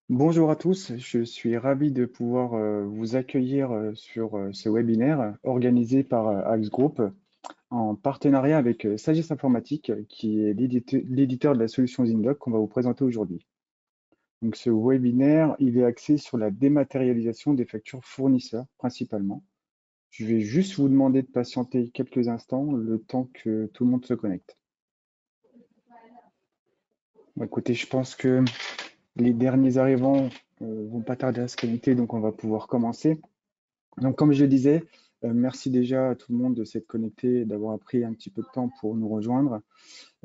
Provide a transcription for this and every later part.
Bonjour à tous, je suis ravi de pouvoir vous accueillir sur ce webinaire organisé par Axe Group en partenariat avec Sagis Informatique, qui est l'éditeur de la solution Zindoc qu'on va vous présenter aujourd'hui. Donc ce webinaire, il est axé sur la dématérialisation des factures fournisseurs principalement. Je vais juste vous demander de patienter quelques instants, le temps que tout le monde se connecte. Bon, écoutez, je pense que les derniers arrivants vont pas tarder à se connecter, donc on va pouvoir commencer. Donc, comme je le disais, merci déjà à tout le monde de s'être connecté et d'avoir pris un petit peu de temps pour nous rejoindre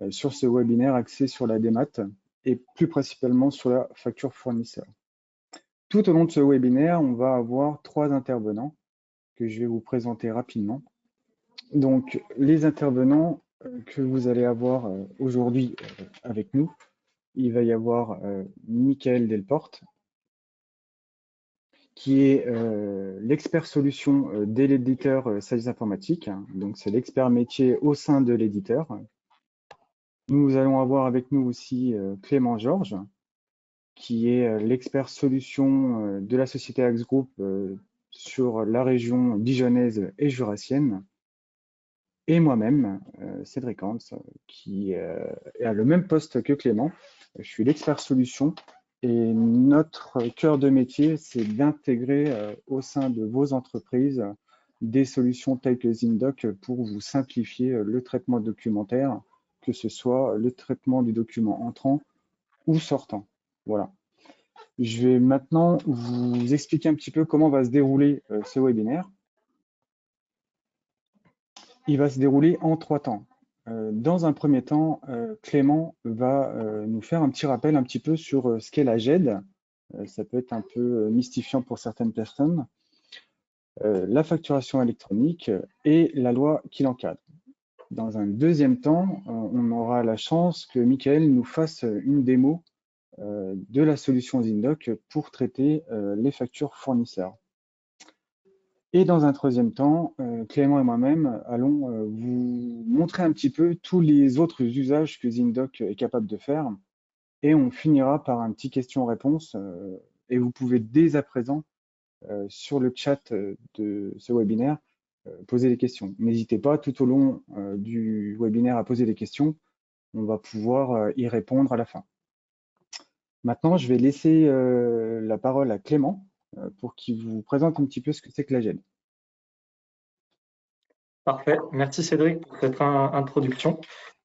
sur ce webinaire axé sur la démat et plus principalement sur la facture fournisseur. Tout au long de ce webinaire, on va avoir 3 intervenants que je vais vous présenter rapidement. Donc, les intervenants que vous allez avoir aujourd'hui avec nous, il va y avoir Michael Delporte, qui est l'expert solution dès l'éditeur Sagis Informatique. Donc, c'est l'expert métier au sein de l'éditeur. Nous allons avoir avec nous aussi Clément Georges, qui est l'expert solution de la société Axe Group sur la région dijonnaise et jurassienne. Et moi-même, Cédric Hans, qui a le même poste que Clément. Je suis l'expert solution et notre cœur de métier, c'est d'intégrer au sein de vos entreprises des solutions telles que Zindoc pour vous simplifier le traitement documentaire, que ce soit le traitement du document entrant ou sortant. Voilà. Je vais maintenant vous expliquer un petit peu comment va se dérouler ce webinaire. Il va se dérouler en 3 temps. Dans un premier temps, Clément va nous faire un petit rappel un petit peu sur ce qu'est la GED. Ça peut être un peu mystifiant pour certaines personnes. La facturation électronique et la loi qui l'encadre. Dans un deuxième temps, on aura la chance que Michael nous fasse une démo de la solution Zindoc pour traiter les factures fournisseurs. Et dans un troisième temps, Clément et moi-même allons vous montrer un petit peu tous les autres usages que Zindoc est capable de faire. Et on finira par un petit question-réponse. Et vous pouvez dès à présent, sur le chat de ce webinaire, poser des questions. N'hésitez pas tout au long du webinaire à poser des questions. On va pouvoir y répondre à la fin. Maintenant, je vais laisser la parole à Clément pour qu'il vous présente un petit peu ce que c'est que la GED. Parfait, merci Cédric pour cette introduction.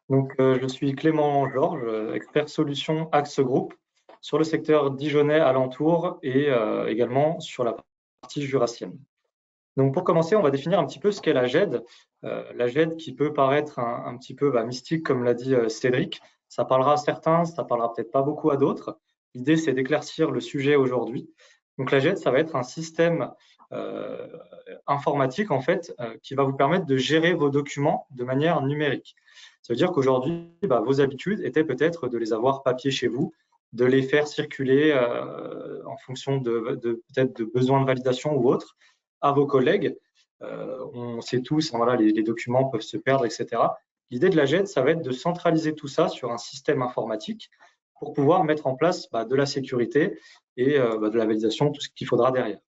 Donc, je suis Clément Georges, expert solution Axe Group sur le secteur dijonnais alentour et également sur la partie jurassienne. Donc, pour commencer, on va définir un petit peu ce qu'est la GED. La GED qui peut paraître un petit peu mystique, comme l'a dit Cédric. Ça parlera à certains, ça parlera peut-être pas beaucoup à d'autres. L'idée, c'est d'éclaircir le sujet aujourd'hui. Donc, la GED, ça va être un système informatique en fait qui va vous permettre de gérer vos documents de manière numérique. Ça veut dire qu'aujourd'hui, vos habitudes étaient peut-être de les avoir papier chez vous, de les faire circuler en fonction de peut-être de besoins de validation ou autres à vos collègues. On sait tous, voilà, les documents peuvent se perdre, etc. L'idée de la GED, ça va être de centraliser tout ça sur un système informatique pour pouvoir mettre en place de la sécurité et de la validation, tout ce qu'il faudra derrière.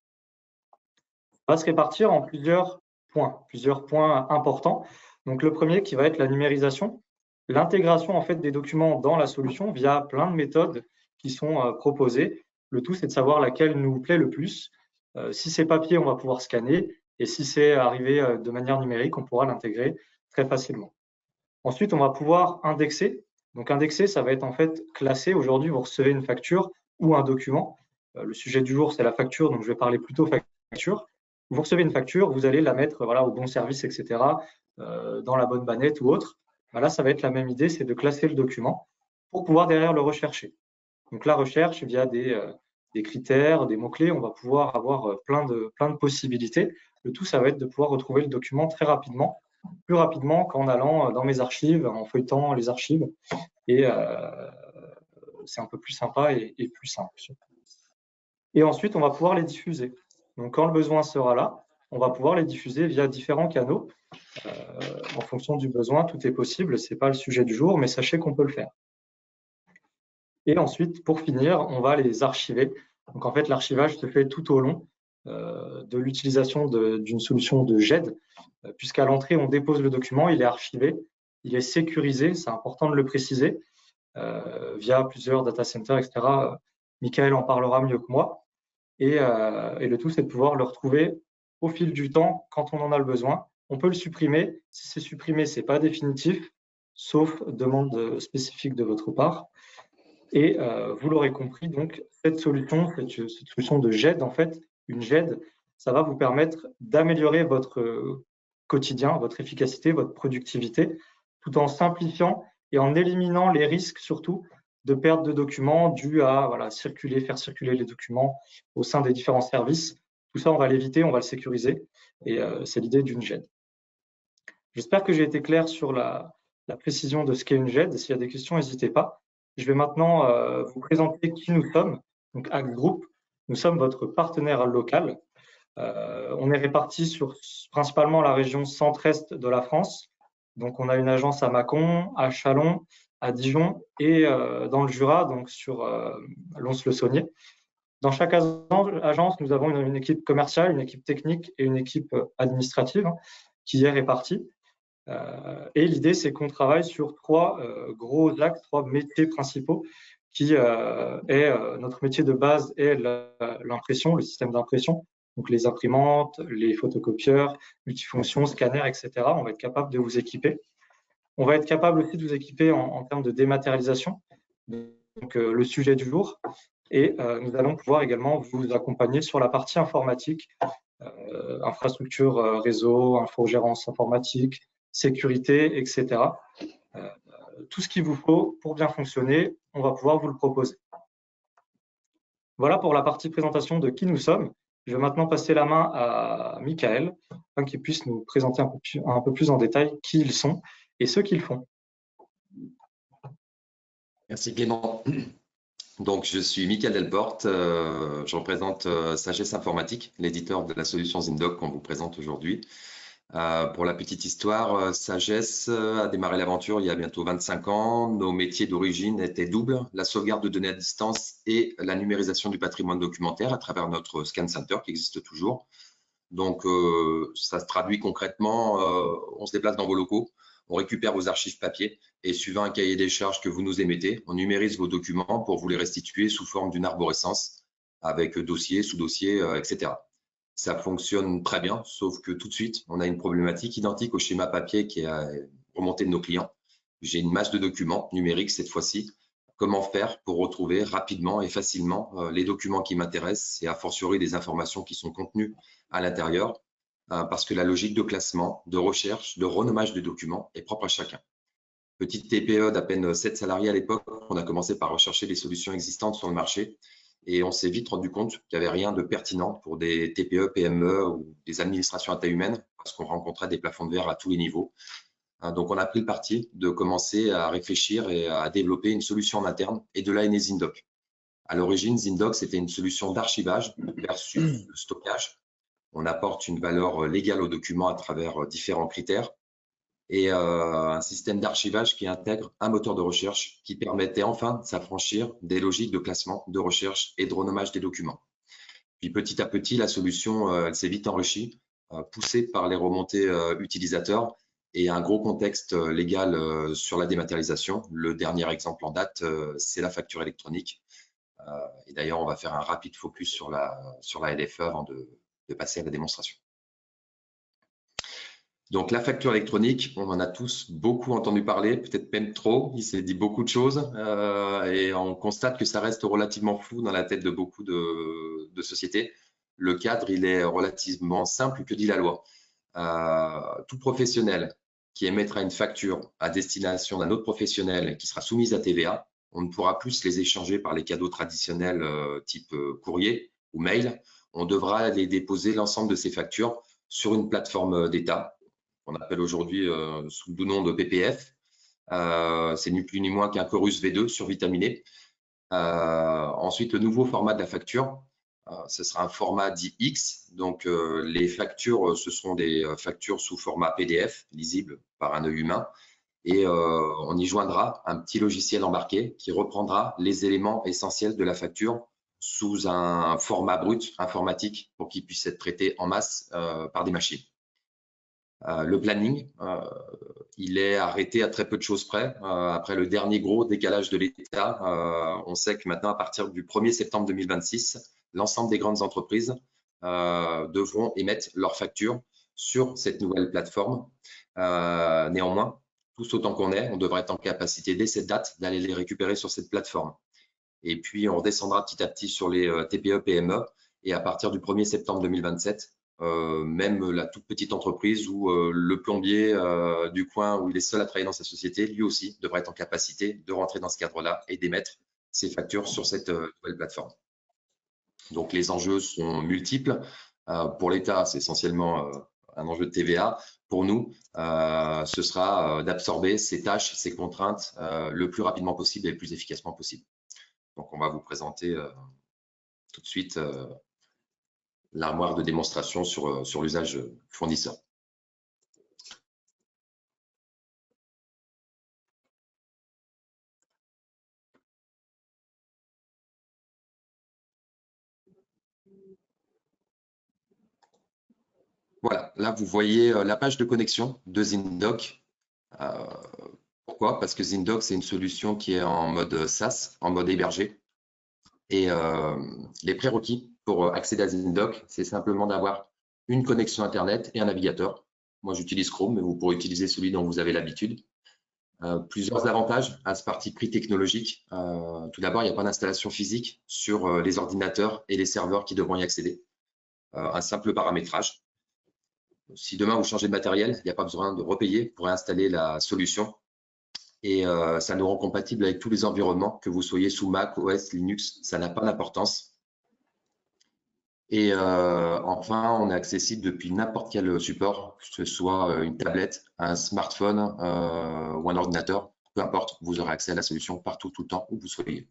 On va se répartir en plusieurs points importants. Donc, le premier qui va être la numérisation, l'intégration en fait des documents dans la solution via plein de méthodes qui sont proposées. Le tout, c'est de savoir laquelle nous plaît le plus. Si c'est papier, on va pouvoir scanner, et si c'est arrivé de manière numérique, on pourra l'intégrer très facilement. Ensuite, on va pouvoir indexer. Donc, indexer, ça va être en fait classé. Aujourd'hui, vous recevez une facture ou un document. Le sujet du jour, c'est la facture, donc je vais parler plutôt facture. Vous recevez une facture, vous allez la mettre au bon service, etc., dans la bonne bannette ou autre. Là, ça va être la même idée, c'est de classer le document pour pouvoir derrière le rechercher. Donc, la recherche via des critères, des mots-clés, on va pouvoir avoir plein de possibilités. Le tout, ça va être de pouvoir retrouver le document très rapidement, plus rapidement qu'en allant dans mes archives, en feuilletant les archives. Et c'est un peu plus sympa et plus simple. Et ensuite, on va pouvoir les diffuser. Donc, quand le besoin sera là, on va pouvoir les diffuser via différents canaux. En fonction du besoin, tout est possible. Ce n'est pas le sujet du jour, mais sachez qu'on peut le faire. Et ensuite, pour finir, on va les archiver. Donc en fait, l'archivage se fait tout au long de l'utilisation d'une solution de GED, puisqu'à l'entrée, on dépose le document, il est archivé, il est sécurisé, c'est important de le préciser, via plusieurs data centers, etc. Michael en parlera mieux que moi. Et le tout, c'est de pouvoir le retrouver au fil du temps quand on en a le besoin. On peut le supprimer. Si c'est supprimé, ce n'est pas définitif, sauf demande spécifique de votre part. Et vous l'aurez compris, donc, cette solution de GED, en fait, une GED, ça va vous permettre d'améliorer votre quotidien, votre efficacité, votre productivité, tout en simplifiant et en éliminant les risques, surtout, de perte de documents dus à faire circuler les documents au sein des différents services. Tout ça, on va l'éviter, on va le sécuriser. Et c'est l'idée d'une GED. J'espère que j'ai été clair sur la précision de ce qu'est une GED. S'il y a des questions, n'hésitez pas. Je vais maintenant vous présenter qui nous sommes. Donc, Axe Group, nous sommes votre partenaire local. On est répartis sur principalement la région centre-est de la France. Donc, on a une agence à Mâcon, à Châlons, à Dijon et dans le Jura, donc sur Lons-le-Saunier. Dans chaque agence, nous avons une équipe commerciale, une équipe technique et une équipe administrative qui est répartie. Et l'idée, c'est qu'on travaille sur trois gros axes, trois métiers principaux, qui est notre métier de base est l'impression, le système d'impression, donc les imprimantes, les photocopieurs, multifonctions, scanners, etc. On va être capable de vous équiper. On va être capable aussi de vous équiper en termes de dématérialisation, donc le sujet du jour. Et nous allons pouvoir également vous accompagner sur la partie informatique, infrastructure réseau, infogérance informatique, sécurité, etc. Tout ce qu'il vous faut pour bien fonctionner, on va pouvoir vous le proposer. Voilà pour la partie présentation de qui nous sommes. Je vais maintenant passer la main à Michael, afin qu'il puisse nous présenter un peu plus en détail qui ils sont et ce qu'ils font. Merci Clément. Donc, je suis Michael Delporte, je représente Sagesse Informatique, l'éditeur de la solution Zindoc qu'on vous présente aujourd'hui. Pour la petite histoire, Sagesse a démarré l'aventure il y a bientôt 25 ans. Nos métiers d'origine étaient doubles, la sauvegarde de données à distance et la numérisation du patrimoine documentaire à travers notre Scan Center qui existe toujours. Donc, ça se traduit concrètement, on se déplace dans vos locaux, on récupère vos archives papier et suivant un cahier des charges que vous nous émettez, on numérise vos documents pour vous les restituer sous forme d'une arborescence avec dossier, sous-dossier, etc. Ça fonctionne très bien, sauf que tout de suite, on a une problématique identique au schéma papier qui est remonté de nos clients. J'ai une masse de documents numériques cette fois-ci. Comment faire pour retrouver rapidement et facilement les documents qui m'intéressent et a fortiori des informations qui sont contenues à l'intérieur, parce que la logique de classement, de recherche, de renommage des documents est propre à chacun. Petite TPE d'à peine 7 salariés à l'époque, on a commencé par rechercher les solutions existantes sur le marché. Et on s'est vite rendu compte qu'il n'y avait rien de pertinent pour des TPE, PME ou des administrations à taille humaine parce qu'on rencontrait des plafonds de verre à tous les niveaux. Donc, on a pris le parti de commencer à réfléchir et à développer une solution en interne et de là est né Zindoc. À l'origine, Zindoc, c'était une solution d'archivage versus stockage. On apporte une valeur légale aux documents à travers différents critères et un système d'archivage qui intègre un moteur de recherche qui permettait enfin de s'affranchir des logiques de classement, de recherche et de renommage des documents. Puis petit à petit, la solution elle s'est vite enrichie, poussée par les remontées utilisateurs et un gros contexte légal sur la dématérialisation. Le dernier exemple en date, c'est la facture électronique. Et d'ailleurs, on va faire un rapide focus sur la LFE avant de passer à la démonstration. Donc, la facture électronique, on en a tous beaucoup entendu parler, peut-être même trop. Il s'est dit beaucoup de choses et on constate que ça reste relativement flou dans la tête de beaucoup de sociétés. Le cadre, il est relativement simple, que dit la loi. Tout professionnel qui émettra une facture à destination d'un autre professionnel qui sera soumise à TVA, on ne pourra plus les échanger par les cadeaux traditionnels type courrier ou mail. On devra aller déposer l'ensemble de ces factures sur une plateforme d'État qu'on appelle aujourd'hui sous le nom de PPF. C'est ni plus ni moins qu'un Chorus V2 survitaminé. Ensuite, le nouveau format de la facture, ce sera un format dit X. Donc, les factures, ce seront des factures sous format PDF, lisibles par un œil humain. et on y joindra un petit logiciel embarqué qui reprendra les éléments essentiels de la facture sous un format brut informatique pour qu'il puisse être traité en masse par des machines. Le planning, il est arrêté à très peu de choses près. Après le dernier gros décalage de l'État, on sait que maintenant, à partir du 1er septembre 2026, l'ensemble des grandes entreprises devront émettre leurs factures sur cette nouvelle plateforme. Néanmoins, tous autant qu'on est, on devrait être en capacité dès cette date d'aller les récupérer sur cette plateforme. Et puis, on redescendra petit à petit sur les TPE, PME. Et à partir du 1er septembre 2027, même la toute petite entreprise ou le plombier du coin où il est seul à travailler dans sa société, lui aussi devrait être en capacité de rentrer dans ce cadre-là et d'émettre ses factures sur cette nouvelle plateforme. Donc, les enjeux sont multiples. Pour l'État, c'est essentiellement un enjeu de TVA. Pour nous, ce sera d'absorber ces tâches, ces contraintes le plus rapidement possible et le plus efficacement possible. Donc, on va vous présenter tout de suite l'armoire de démonstration sur l'usage fournisseur. Voilà, là vous voyez la page de connexion de ZinDoc. Pourquoi? Parce que ZinDoc, c'est une solution qui est en mode SaaS, en mode hébergé. Et les prérequis pour accéder à ZinDoc, c'est simplement d'avoir une connexion Internet et un navigateur. Moi, j'utilise Chrome, mais vous pourrez utiliser celui dont vous avez l'habitude. Plusieurs avantages à ce parti pris technologique. Tout d'abord, il n'y a pas d'installation physique sur les ordinateurs et les serveurs qui devront y accéder. Un simple paramétrage. Si demain vous changez de matériel, il n'y a pas besoin de repayer pour réinstaller la solution. Et ça nous rend compatible avec tous les environnements, que vous soyez sous Mac, OS, Linux, ça n'a pas d'importance. Et enfin, on est accessible depuis n'importe quel support, que ce soit une tablette, un smartphone ou un ordinateur, peu importe, vous aurez accès à la solution partout, tout le temps, où vous soyez.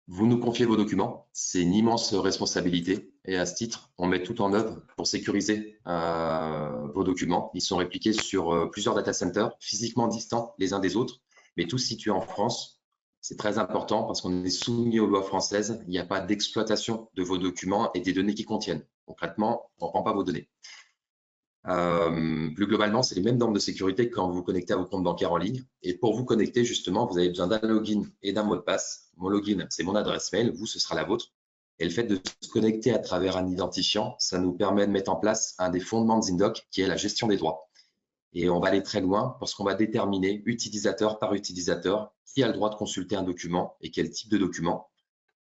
Vous nous confiez vos documents, c'est une immense responsabilité et à ce titre, on met tout en œuvre pour sécuriser vos documents. Ils sont répliqués sur plusieurs data centers, physiquement distants les uns des autres, mais tous situés en France. C'est très important parce qu'on est soumis aux lois françaises. Il n'y a pas d'exploitation de vos documents et des données qui contiennent. Concrètement, on ne prend pas vos données. Plus globalement, c'est les mêmes normes de sécurité que quand vous vous connectez à vos comptes bancaires en ligne. Et pour vous connecter, justement, vous avez besoin d'un login et d'un mot de passe. Mon login, c'est mon adresse mail. Vous, ce sera la vôtre. Et le fait de se connecter à travers un identifiant, ça nous permet de mettre en place un des fondements de ZinDoc, qui est la gestion des droits. Et on va aller très loin parce qu'on va déterminer, utilisateur par utilisateur, qui a le droit de consulter un document et quel type de document,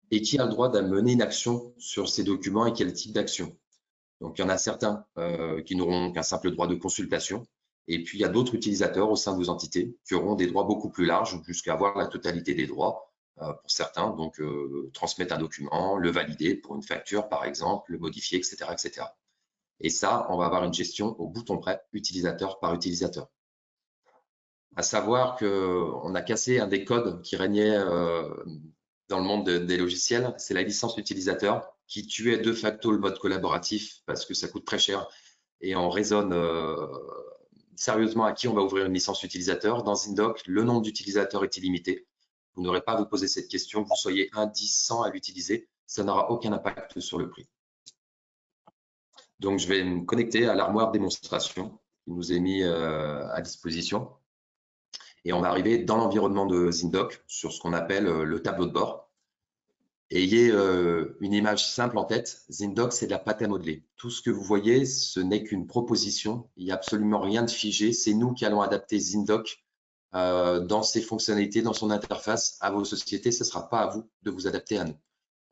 et qui a le droit d'amener une action sur ces documents et quel type d'action. Donc, il y en a certains qui n'auront qu'un simple droit de consultation. Et puis, il y a d'autres utilisateurs au sein de vos entités qui auront des droits beaucoup plus larges, jusqu'à avoir la totalité des droits pour certains. Donc, transmettre un document, le valider pour une facture, par exemple, le modifier, etc., etc. Et ça, on va avoir une gestion au bouton près, utilisateur par utilisateur. À savoir qu'on a cassé un des codes qui régnait dans le monde des logiciels, c'est la licence utilisateur, qui tuait de facto le mode collaboratif parce que ça coûte très cher et on raisonne sérieusement à qui on va ouvrir une licence utilisateur. Dans ZinDoc, le nombre d'utilisateurs est illimité. Vous n'aurez pas à vous poser cette question, que vous soyez 1, 10, 100 à l'utiliser, ça n'aura aucun impact sur le prix. Donc, je vais me connecter à l'armoire démonstration qui nous est mis à disposition. Et on va arriver dans l'environnement de ZinDoc sur ce qu'on appelle le tableau de bord. Ayez une image simple en tête. ZinDoc, c'est de la pâte à modeler. Tout ce que vous voyez, ce n'est qu'une proposition. Il n'y a absolument rien de figé. C'est nous qui allons adapter ZinDoc dans ses fonctionnalités, dans son interface à vos sociétés. Ce ne sera pas à vous de vous adapter à nous.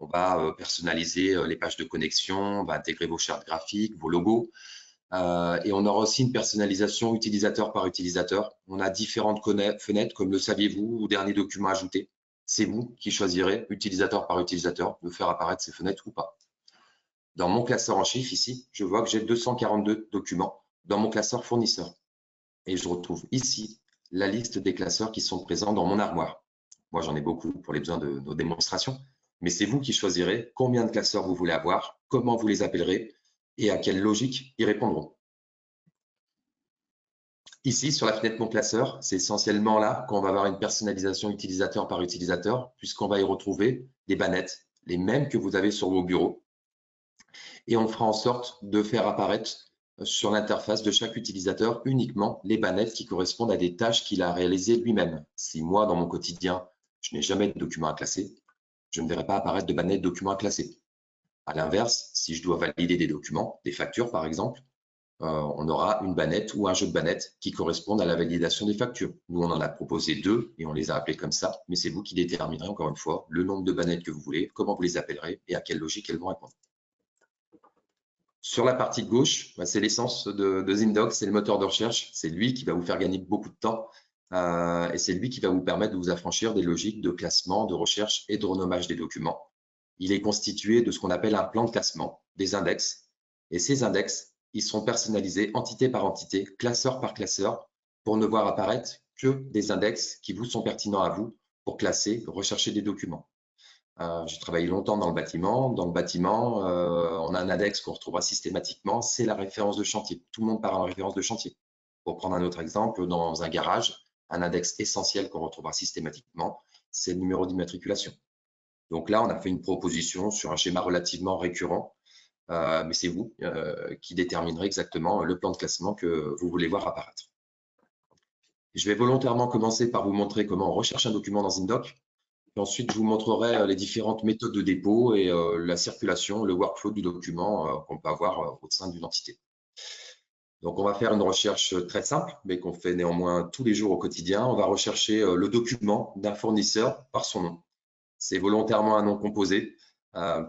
On va personnaliser les pages de connexion, on va intégrer vos chartes graphiques, vos logos. Et on aura aussi une personnalisation utilisateur par utilisateur. On a différentes fenêtres, comme le saviez-vous, ou dernier document ajouté. C'est vous qui choisirez, utilisateur par utilisateur, de faire apparaître ces fenêtres ou pas. Dans mon classeur en chiffres, ici, je vois que j'ai 242 documents dans mon classeur fournisseur. Et je retrouve ici la liste des classeurs qui sont présents dans mon armoire. Moi, j'en ai beaucoup pour les besoins de nos démonstrations, mais c'est vous qui choisirez combien de classeurs vous voulez avoir, comment vous les appellerez et à quelle logique ils répondront. Ici, sur la fenêtre Mon classeur, c'est essentiellement là qu'on va avoir une personnalisation utilisateur par utilisateur, puisqu'on va y retrouver des bannettes, les mêmes que vous avez sur vos bureaux. Et on fera en sorte de faire apparaître sur l'interface de chaque utilisateur uniquement les bannettes qui correspondent à des tâches qu'il a réalisées lui-même. Si moi, dans mon quotidien, je n'ai jamais de documents à classer, je ne verrai pas apparaître de bannettes documents à classer. À l'inverse, si je dois valider des documents, des factures par exemple, on aura une bannette ou un jeu de bannettes qui correspondent à la validation des factures. Nous, on en a proposé 2 et on les a appelés comme ça, mais c'est vous qui déterminerez encore une fois le nombre de bannettes que vous voulez, comment vous les appellerez et à quelle logique elles vont répondre. Sur la partie de gauche, c'est l'essence de Zindoc, c'est le moteur de recherche. C'est lui qui va vous faire gagner beaucoup de temps et c'est lui qui va vous permettre de vous affranchir des logiques de classement, de recherche et de renommage des documents. Il est constitué de ce qu'on appelle un plan de classement, des index. Et ces index, ils sont personnalisés entité par entité, classeur par classeur, pour ne voir apparaître que des index qui vous sont pertinents à vous pour classer, rechercher des documents. J'ai travaillé longtemps dans le bâtiment. Dans le bâtiment, on a un index qu'on retrouvera systématiquement, c'est la référence de chantier. Tout le monde part en référence de chantier. Pour prendre un autre exemple, dans un garage, un index essentiel qu'on retrouvera systématiquement, c'est le numéro d'immatriculation. Donc là, on a fait une proposition sur un schéma relativement récurrent, mais c'est vous qui déterminerez exactement le plan de classement que vous voulez voir apparaître. Je vais volontairement commencer par vous montrer comment on recherche un document dans Zindoc. Et ensuite, je vous montrerai les différentes méthodes de dépôt et la circulation, le workflow du document qu'on peut avoir au sein d'une entité. Donc, on va faire une recherche très simple, mais qu'on fait néanmoins tous les jours au quotidien. On va rechercher le document d'un fournisseur par son nom. C'est volontairement un nom composé,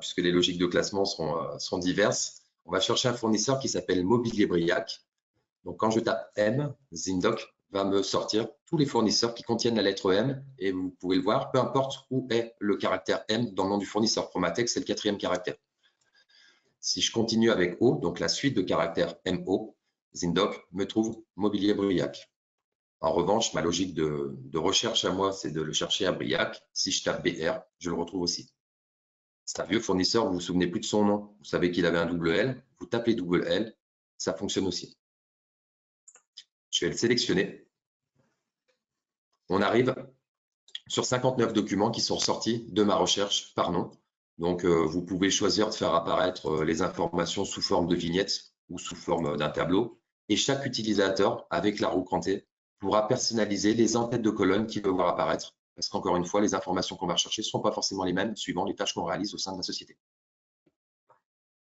puisque les logiques de classement sont diverses. On va chercher un fournisseur qui s'appelle Mobilier Briac. Donc, quand je tape M, Zindoc va me sortir tous les fournisseurs qui contiennent la lettre M et vous pouvez le voir, peu importe où est le caractère M dans le nom du fournisseur. Chromatex, c'est le 4e caractère. Si je continue avec O, donc la suite de caractères MO, Zindoc me trouve Mobilier Briac. En revanche, ma logique de recherche à moi, c'est de le chercher à Briac. Si je tape BR, je le retrouve aussi. C'est un vieux fournisseur, vous vous souvenez plus de son nom. Vous savez qu'il avait un double L. Vous tapez double L, ça fonctionne aussi. Je vais le sélectionner. On arrive sur 59 documents qui sont sortis de ma recherche par nom. Donc, vous pouvez choisir de faire apparaître les informations sous forme de vignettes ou sous forme d'un tableau. Et chaque utilisateur, avec la roue crantée, pourra personnaliser les en-têtes de colonne qu'il veut voir apparaître. Parce qu'encore une fois, les informations qu'on va rechercher ne sont pas forcément les mêmes suivant les tâches qu'on réalise au sein de la société.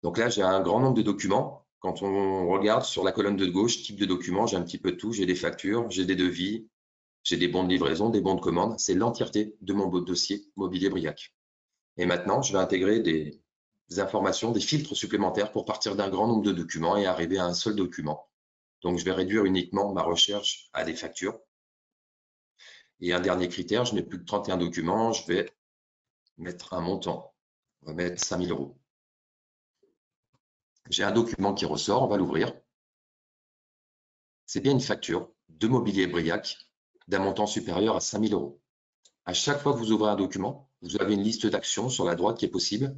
Donc là, j'ai un grand nombre de documents. Quand on regarde sur la colonne de gauche, type de document, j'ai un petit peu de tout. J'ai des factures, j'ai des devis, j'ai des bons de livraison, des bons de commande. C'est l'entièreté de mon dossier Mobilier Briac. Et maintenant, je vais intégrer des informations, des filtres supplémentaires pour partir d'un grand nombre de documents et arriver à un seul document. Donc, je vais réduire uniquement ma recherche à des factures. Et un dernier critère, je n'ai plus que 31 documents. Je vais mettre un montant. On va mettre 5 000 €. J'ai un document qui ressort, on va l'ouvrir. C'est bien une facture de Mobilier Briac d'un montant supérieur à 5 000 €. À chaque fois que vous ouvrez un document, vous avez une liste d'actions sur la droite qui est possible.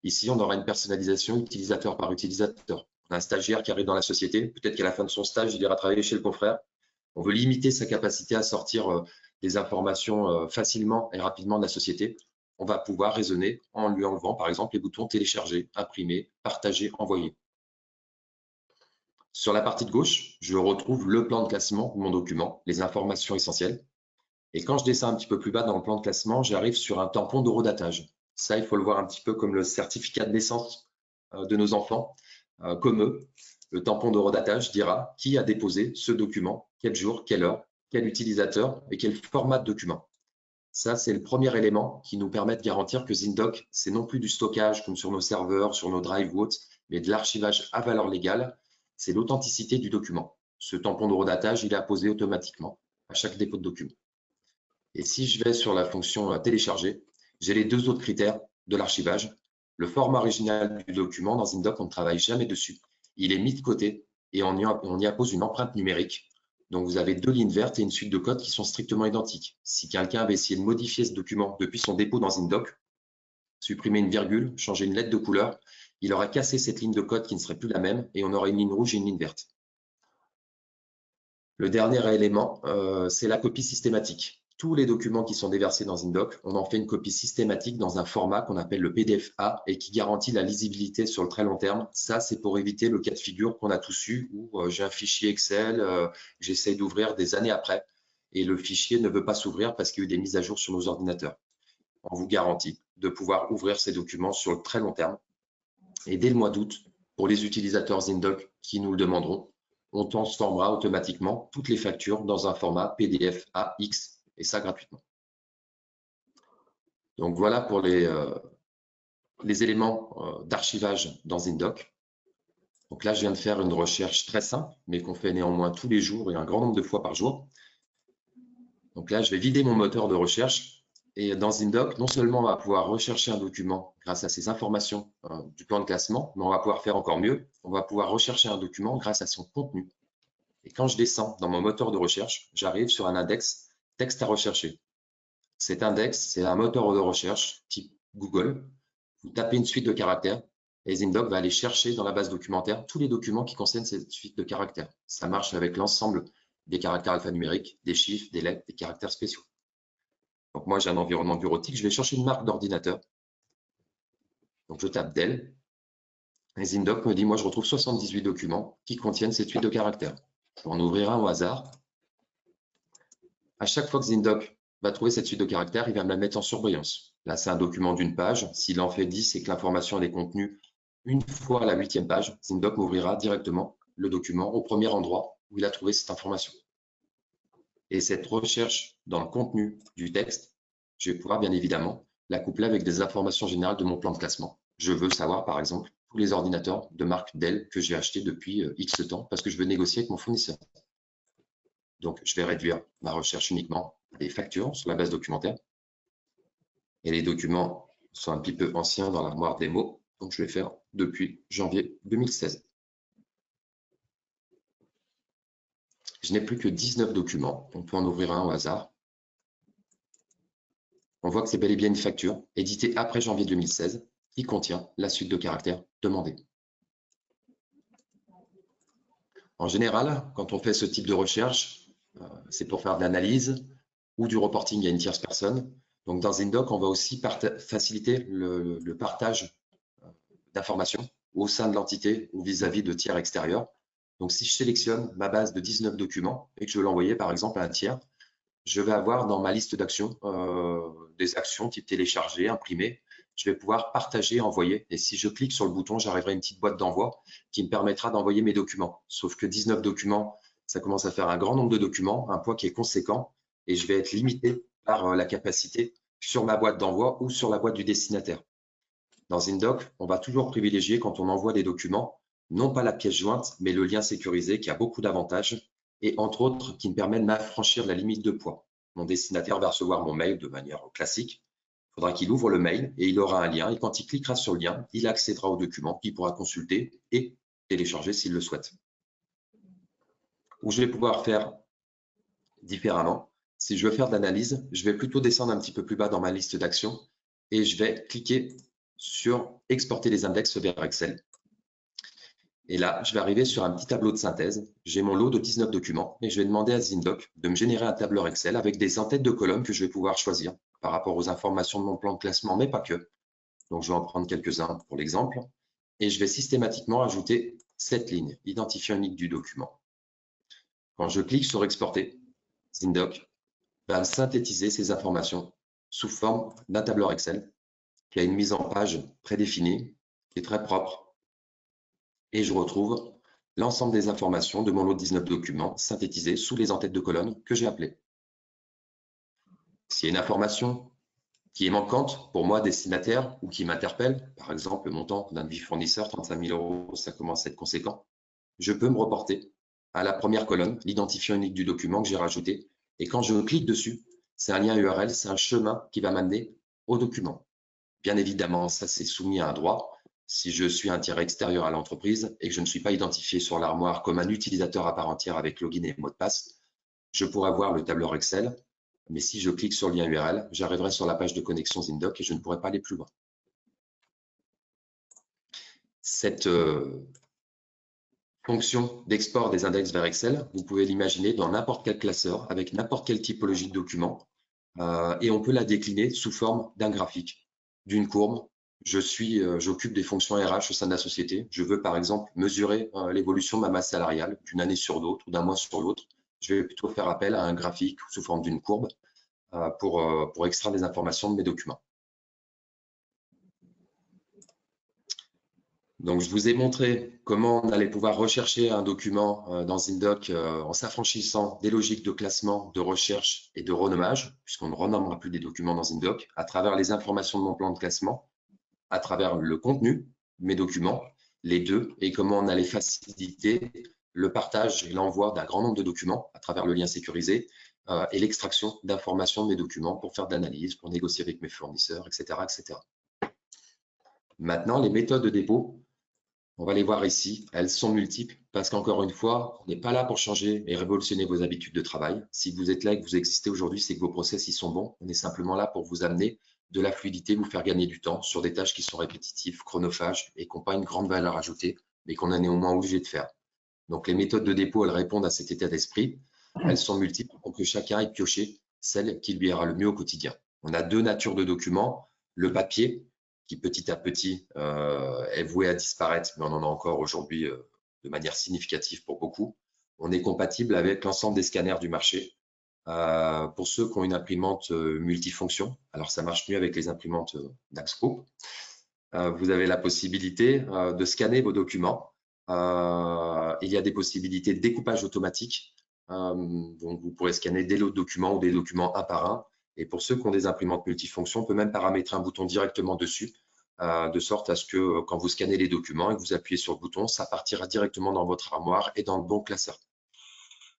Ici, on aura une personnalisation utilisateur par utilisateur. On a un stagiaire qui arrive dans la société. Peut-être qu'à la fin de son stage, il ira travailler chez le confrère. On veut limiter sa capacité à sortir des informations facilement et rapidement de la société. On va pouvoir raisonner en lui enlevant, par exemple, les boutons télécharger, imprimer, partager, envoyer. Sur la partie de gauche, je retrouve le plan de classement de mon document, les informations essentielles. Et quand je descends un petit peu plus bas dans le plan de classement, j'arrive sur un tampon d'horodatage. Ça, il faut le voir un petit peu comme le certificat de naissance de nos enfants. Comme eux, le tampon d'horodatage dira qui a déposé ce document, quel jour, quelle heure, quel utilisateur et quel format de document. Ça, c'est le premier élément qui nous permet de garantir que Zindoc, c'est non plus du stockage comme sur nos serveurs, sur nos drives ou autres, mais de l'archivage à valeur légale. C'est l'authenticité du document. Ce tampon d'horodatage, il est apposé automatiquement à chaque dépôt de document. Et si je vais sur la fonction télécharger, j'ai les 2 autres critères de l'archivage. Le format original du document, dans Zindoc, on ne travaille jamais dessus. Il est mis de côté et on y appose une empreinte numérique. Donc, vous avez 2 lignes vertes et une suite de codes qui sont strictement identiques. Si quelqu'un avait essayé de modifier ce document depuis son dépôt dans Zindoc, supprimer une virgule, changer une lettre de couleur, il aurait cassé cette ligne de code qui ne serait plus la même et on aurait une ligne rouge et une ligne verte. Le dernier élément, c'est la copie systématique. Tous les documents qui sont déversés dans InDoc, on en fait une copie systématique dans un format qu'on appelle le PDF-A et qui garantit la lisibilité sur le très long terme. Ça, c'est pour éviter le cas de figure qu'on a tous eu où j'ai un fichier Excel, j'essaye d'ouvrir des années après et le fichier ne veut pas s'ouvrir parce qu'il y a eu des mises à jour sur nos ordinateurs. On vous garantit de pouvoir ouvrir ces documents sur le très long terme. Et dès le mois d'août, pour les utilisateurs InDoc qui nous le demanderont, on transformera automatiquement toutes les factures dans un format PDF AX et ça gratuitement. Donc voilà pour les éléments d'archivage dans InDoc. Donc là, je viens de faire une recherche très simple, mais qu'on fait néanmoins tous les jours et un grand nombre de fois par jour. Donc là, je vais vider mon moteur de recherche. Et dans InDoc, non seulement on va pouvoir rechercher un document grâce à ces informations du plan de classement, mais on va pouvoir faire encore mieux. On va pouvoir rechercher un document grâce à son contenu. Et quand je descends dans mon moteur de recherche, j'arrive sur un index texte à rechercher. Cet index, c'est un moteur de recherche type Google. Vous tapez une suite de caractères et InDoc va aller chercher dans la base documentaire tous les documents qui concernent cette suite de caractères. Ça marche avec l'ensemble des caractères alphanumériques, des chiffres, des lettres, des caractères spéciaux. Donc moi, j'ai un environnement bureautique. Je vais chercher une marque d'ordinateur. Donc je tape Dell. Et InDoc me dit, moi, je retrouve 78 documents qui contiennent cette suite de caractères. Je vais en ouvrir un au hasard. À chaque fois que InDoc va trouver cette suite de caractères, il va me la mettre en surbrillance. Là, c'est un document d'une page. S'il en fait 10 et que l'information est contenue une fois à la 8e page, InDoc m'ouvrira directement le document au premier endroit où il a trouvé cette information. Et cette recherche dans le contenu du texte, je vais pouvoir bien évidemment la coupler avec des informations générales de mon plan de classement. Je veux savoir, par exemple, tous les ordinateurs de marque Dell que j'ai achetés depuis X temps parce que je veux négocier avec mon fournisseur. Donc, je vais réduire ma recherche uniquement à des factures sur la base documentaire. Et les documents sont un petit peu anciens dans l'armoire des mots. Donc, je vais faire depuis janvier 2016. Je n'ai plus que 19 documents. On peut en ouvrir un au hasard. On voit que c'est bel et bien une facture éditée après janvier 2016 qui contient la suite de caractères demandée. En général, quand on fait ce type de recherche, c'est pour faire de l'analyse ou du reporting à une tierce personne. Donc, dans InDoc, on va aussi faciliter le partage d'informations au sein de l'entité ou vis-à-vis de tiers extérieurs. Donc, si je sélectionne ma base de 19 documents et que je veux l'envoyer, par exemple, à un tiers, je vais avoir dans ma liste d'actions des actions type télécharger, imprimer. Je vais pouvoir partager, envoyer. Et si je clique sur le bouton, j'arriverai à une petite boîte d'envoi qui me permettra d'envoyer mes documents. Sauf que 19 documents, ça commence à faire un grand nombre de documents, un poids qui est conséquent, et je vais être limité par la capacité sur ma boîte d'envoi ou sur la boîte du destinataire. Dans InDoc, on va toujours privilégier quand on envoie des documents, non pas la pièce jointe, mais le lien sécurisé qui a beaucoup d'avantages et entre autres qui me permet de m'affranchir de la limite de poids. Mon destinataire va recevoir mon mail de manière classique. Il faudra qu'il ouvre le mail et il aura un lien. Et quand il cliquera sur le lien, il accédera au document qu'il pourra consulter et télécharger s'il le souhaite. Ou je vais pouvoir faire différemment. Si je veux faire de l'analyse, je vais plutôt descendre un petit peu plus bas dans ma liste d'actions et je vais cliquer sur « Exporter les index vers Excel ». Et là, je vais arriver sur un petit tableau de synthèse. J'ai mon lot de 19 documents et je vais demander à InDoc de me générer un tableur Excel avec des en-têtes de colonnes que je vais pouvoir choisir par rapport aux informations de mon plan de classement, mais pas que. Donc, je vais en prendre quelques-uns pour l'exemple. Et je vais systématiquement ajouter cette ligne, identifiant unique du document. Quand je clique sur Exporter, InDoc va me synthétiser ces informations sous forme d'un tableur Excel qui a une mise en page prédéfinie, qui est très propre. Et je retrouve l'ensemble des informations de mon lot de 19 documents synthétisés sous les en-têtes de colonne que j'ai appelées. S'il y a une information qui est manquante pour moi, destinataire, ou qui m'interpelle, par exemple le montant d'un devis fournisseur, 35 000 €, ça commence à être conséquent, je peux me reporter à la première colonne, l'identifiant unique du document que j'ai rajouté. Et quand je clique dessus, c'est un lien URL, c'est un chemin qui va m'amener au document. Bien évidemment, ça c'est soumis à un droit. Si je suis un tiers extérieur à l'entreprise et que je ne suis pas identifié sur l'armoire comme un utilisateur à part entière avec login et mot de passe, je pourrai voir le tableur Excel, mais si je clique sur le lien URL, j'arriverai sur la page de connexion InDoc et je ne pourrai pas aller plus loin. Cette fonction d'export des index vers Excel, vous pouvez l'imaginer dans n'importe quel classeur, avec n'importe quelle typologie de document, et on peut la décliner sous forme d'un graphique, d'une courbe. J'occupe des fonctions RH au sein de la société. Je veux par exemple mesurer l'évolution de ma masse salariale d'une année sur l'autre ou d'un mois sur l'autre. Je vais plutôt faire appel à un graphique sous forme d'une courbe pour extraire des informations de mes documents. Donc, je vous ai montré comment on allait pouvoir rechercher un document dans Zindoc en s'affranchissant des logiques de classement, de recherche et de renommage, puisqu'on ne renommera plus des documents dans Zindoc, à travers les informations de mon plan de classement, à travers le contenu de mes documents, les deux, et comment on allait faciliter le partage et l'envoi d'un grand nombre de documents à travers le lien sécurisé et l'extraction d'informations de mes documents pour faire de l'analyse, pour négocier avec mes fournisseurs, etc., etc. Maintenant, les méthodes de dépôt, on va les voir ici. Elles sont multiples parce qu'encore une fois, on n'est pas là pour changer et révolutionner vos habitudes de travail. Si vous êtes là et que vous existez aujourd'hui, c'est que vos process, ils sont bons. On est simplement là pour vous amener de la fluidité, vous faire gagner du temps sur des tâches qui sont répétitives, chronophages et qui n'ont pas une grande valeur ajoutée, mais qu'on est néanmoins obligé de faire. Donc, les méthodes de dépôt, elles répondent à cet état d'esprit. Elles sont multiples pour que chacun ait pioché celle qui lui ira le mieux au quotidien. On a deux natures de documents. Le papier, qui petit à petit est voué à disparaître, mais on en a encore aujourd'hui de manière significative pour beaucoup. On est compatible avec l'ensemble des scanners du marché. Pour ceux qui ont une imprimante multifonction, alors ça marche mieux avec les imprimantes Dax Group, vous avez la possibilité de scanner vos documents. Il y a des possibilités de découpage automatique, donc vous pourrez scanner des lots de documents ou des documents un par un. Et pour ceux qui ont des imprimantes multifonctions, on peut même paramétrer un bouton directement dessus, de sorte à ce que quand vous scannez les documents et que vous appuyez sur le bouton, ça partira directement dans votre armoire et dans le bon classeur.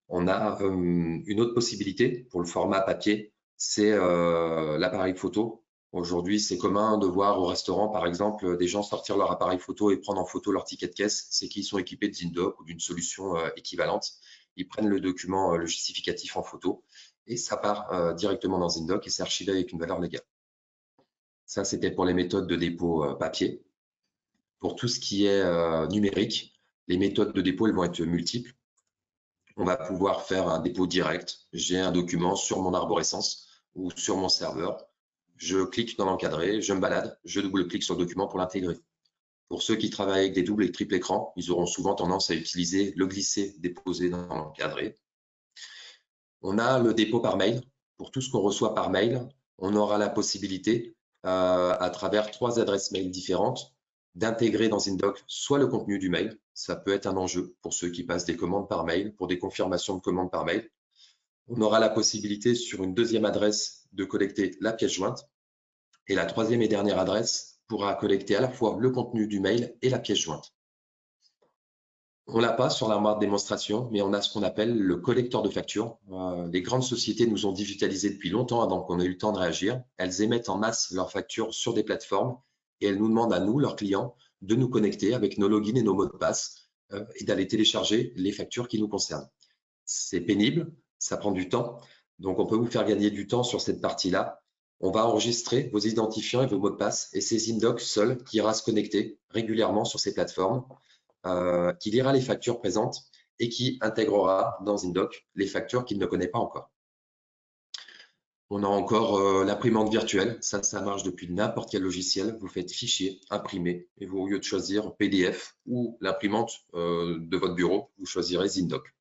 On a une autre possibilité pour le format papier, c'est l'appareil photo. Aujourd'hui, c'est commun de voir au restaurant, par exemple, des gens sortir leur appareil photo et prendre en photo leur ticket de caisse. C'est qu'ils sont équipés de Zindoc ou d'une solution équivalente. Ils prennent le document, le justificatif en photo et ça part directement dans Zindoc et c'est archivé avec une valeur légale. Ça, c'était pour les méthodes de dépôt papier. Pour tout ce qui est numérique, les méthodes de dépôt, elles vont être multiples. On va pouvoir faire un dépôt direct. J'ai un document sur mon arborescence ou sur mon serveur. Je clique dans l'encadré, je me balade, je double-clique sur le document pour l'intégrer. Pour ceux qui travaillent avec des doubles et triples écrans, ils auront souvent tendance à utiliser le glisser déposé dans l'encadré. On a le dépôt par mail. Pour tout ce qu'on reçoit par mail, on aura la possibilité, à travers 3 adresses mail différentes, d'intégrer dans Zindoc soit le contenu du mail, ça peut être un enjeu pour ceux qui passent des commandes par mail, pour des confirmations de commandes par mail. On aura la possibilité sur une deuxième adresse de collecter la pièce jointe et la troisième et dernière adresse pourra collecter à la fois le contenu du mail et la pièce jointe. On l'a pas sur l'armoire de démonstration, mais on a ce qu'on appelle le collecteur de factures. Les grandes sociétés nous ont digitalisé depuis longtemps avant qu'on ait eu le temps de réagir. Elles émettent en masse leurs factures sur des plateformes et elles nous demandent à nous, leurs clients, de nous connecter avec nos logins et nos mots de passe et d'aller télécharger les factures qui nous concernent. C'est pénible, ça prend du temps, donc on peut vous faire gagner du temps sur cette partie-là. On va enregistrer vos identifiants et vos mots de passe et c'est Zindoc seul qui ira se connecter régulièrement sur ces plateformes, qui lira les factures présentes et qui intégrera dans Zindoc les factures qu'il ne connaît pas encore. On a encore l'imprimante virtuelle, ça marche depuis n'importe quel logiciel. Vous faites fichier, imprimer, et vous, au lieu de choisir PDF ou l'imprimante de votre bureau, vous choisirez Zindoc.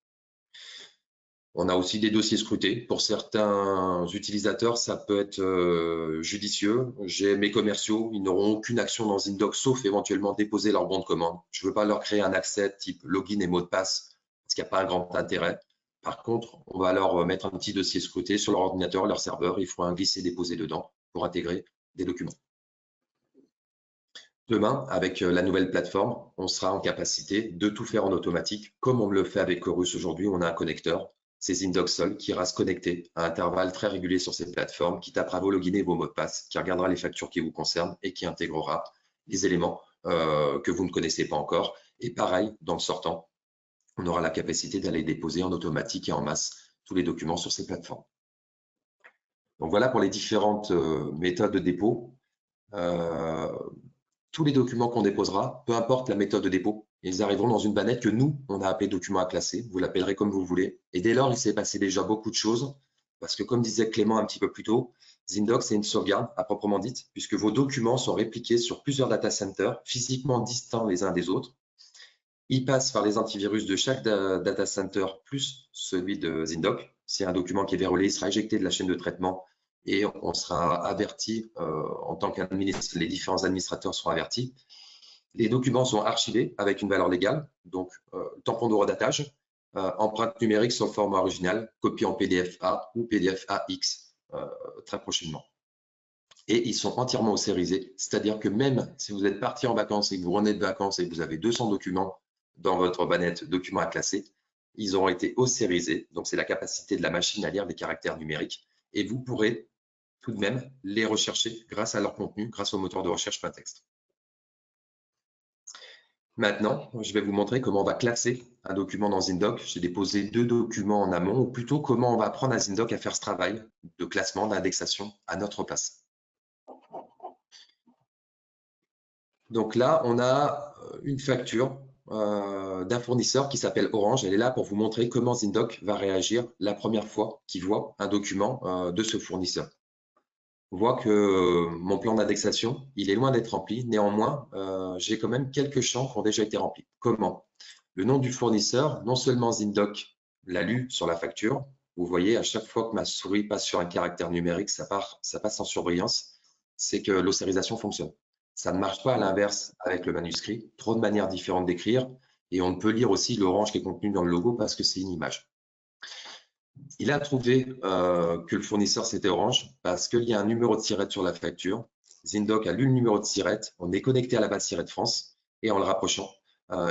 On a aussi des dossiers scrutés. Pour certains utilisateurs, ça peut être judicieux. J'ai mes commerciaux, ils n'auront aucune action dans Zindoc, sauf éventuellement déposer leur bon de commande. Je ne veux pas leur créer un accès type login et mot de passe, parce qu'il n'y a pas un grand intérêt. Par contre, on va leur mettre un petit dossier scruté sur leur ordinateur, leur serveur. Il faut un glisser-déposer dedans pour intégrer des documents. Demain, avec la nouvelle plateforme, on sera en capacité de tout faire en automatique, comme on le fait avec Chorus aujourd'hui. On a un connecteur. C'est Zindoc seul qui ira se connecter à intervalles très réguliers sur ces plateformes, qui tapera vos logins et vos mots de passe, qui regardera les factures qui vous concernent et qui intégrera les éléments que vous ne connaissez pas encore. Et pareil, dans le sortant, on aura la capacité d'aller déposer en automatique et en masse tous les documents sur ces plateformes. Donc voilà pour les différentes méthodes de dépôt. Tous les documents qu'on déposera, peu importe la méthode de dépôt, Ils arriveront dans une bannette que nous, on a appelée document à classer. Vous l'appellerez comme vous voulez. Et dès lors, il s'est passé déjà beaucoup de choses. Parce que comme disait Clément un petit peu plus tôt, Zindoc, c'est une sauvegarde à proprement dite, puisque vos documents sont répliqués sur plusieurs data centers, physiquement distants les uns des autres. Ils passent par les antivirus de chaque data center plus celui de Zindoc. Si un document qui est verrouillé, il sera éjecté de la chaîne de traitement et on sera averti en tant qu'administrateur, les différents administrateurs seront avertis. Les documents sont archivés avec une valeur légale, donc tampon de redatage, empreinte numérique sur le format original, copie en PDF-A ou PDF-AX très prochainement. Et ils sont entièrement ossérisés, c'est-à-dire que même si vous êtes parti en vacances et que vous revenez de vacances et que vous avez 200 documents dans votre bannette documents à classer, ils auront été ossérisés, donc c'est la capacité de la machine à lire des caractères numériques, et vous pourrez tout de même les rechercher grâce à leur contenu, grâce au moteur de recherche plein texte. Maintenant, je vais vous montrer comment on va classer un document dans Zindoc. J'ai déposé 2 documents en amont, ou plutôt comment on va apprendre à Zindoc à faire ce travail de classement, d'indexation à notre place. Donc là, on a une facture d'un fournisseur qui s'appelle Orange. Elle est là pour vous montrer comment Zindoc va réagir la première fois qu'il voit un document de ce fournisseur. On voit que mon plan d'indexation, il est loin d'être rempli. Néanmoins, j'ai quand même quelques champs qui ont déjà été remplis. Comment? Le nom du fournisseur, non seulement Zindoc l'a lu sur la facture, vous voyez, à chaque fois que ma souris passe sur un caractère numérique, ça passe en surbrillance, c'est que l'ossérisation fonctionne. Ça ne marche pas à l'inverse avec le manuscrit, trop de manières différentes d'écrire, et on ne peut lire aussi l'orange qui est contenu dans le logo parce que c'est une image. Il a trouvé que le fournisseur c'était Orange parce qu'il y a un numéro de SIRET sur la facture. Zindoc a lu le numéro de SIRET, on est connecté à la base SIRET France et en le rapprochant,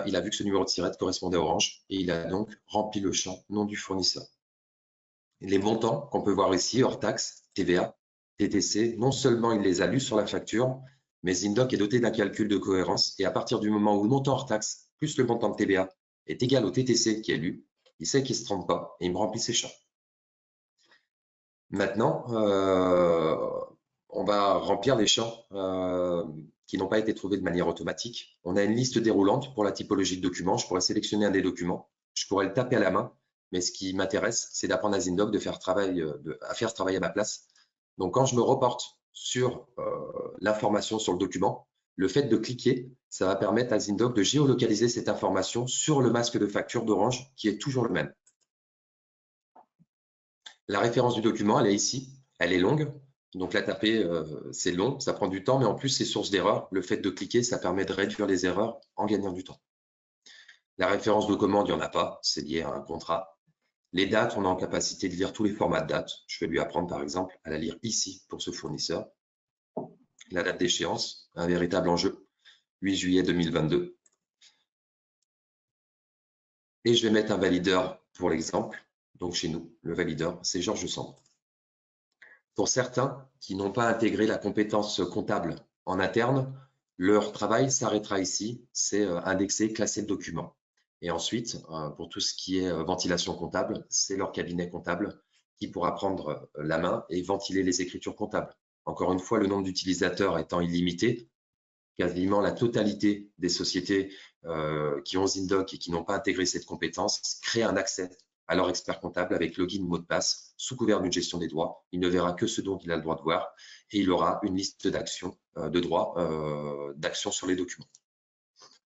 il a vu que ce numéro de SIRET correspondait à Orange et il a donc rempli le champ nom du fournisseur. Les montants qu'on peut voir ici, hors taxes, TVA, TTC, non seulement il les a lus sur la facture, mais Zindoc est doté d'un calcul de cohérence et à partir du moment où le montant hors taxes plus le montant de TVA est égal au TTC qui est lu, il sait qu'il ne se trompe pas et il me remplit ses champs. Maintenant, on va remplir les champs qui n'ont pas été trouvés de manière automatique. On a une liste déroulante pour la typologie de documents. Je pourrais sélectionner un des documents. Je pourrais le taper à la main. Mais ce qui m'intéresse, c'est d'apprendre à Zindoc à faire ce travail à ma place. Donc, quand je me reporte sur l'information sur le document, le fait de cliquer, ça va permettre à Zindoc de géolocaliser cette information sur le masque de facture d'Orange qui est toujours le même. La référence du document, elle est ici, elle est longue, donc la taper, c'est long, ça prend du temps, mais en plus, c'est source d'erreur. Le fait de cliquer, ça permet de réduire les erreurs en gagnant du temps. La référence de commande, il n'y en a pas, c'est lié à un contrat. Les dates, on est en capacité de lire tous les formats de dates. Je vais lui apprendre, par exemple, à la lire ici pour ce fournisseur. La date d'échéance, un véritable enjeu, 8 juillet 2022. Et je vais mettre un valideur pour l'exemple. Donc chez nous, le valideur, c'est Georges Sand. Pour certains qui n'ont pas intégré la compétence comptable en interne, leur travail s'arrêtera ici, c'est indexer, classer le document. Et ensuite, pour tout ce qui est ventilation comptable, c'est leur cabinet comptable qui pourra prendre la main et ventiler les écritures comptables. Encore une fois, le nombre d'utilisateurs étant illimité, quasiment la totalité des sociétés qui ont Zindoc et qui n'ont pas intégré cette compétence créent un accès à leur expert comptable avec login, mot de passe, sous couvert d'une gestion des droits. Il ne verra que ce dont il a le droit de voir et il aura une liste d'actions, de droits d'actions sur les documents.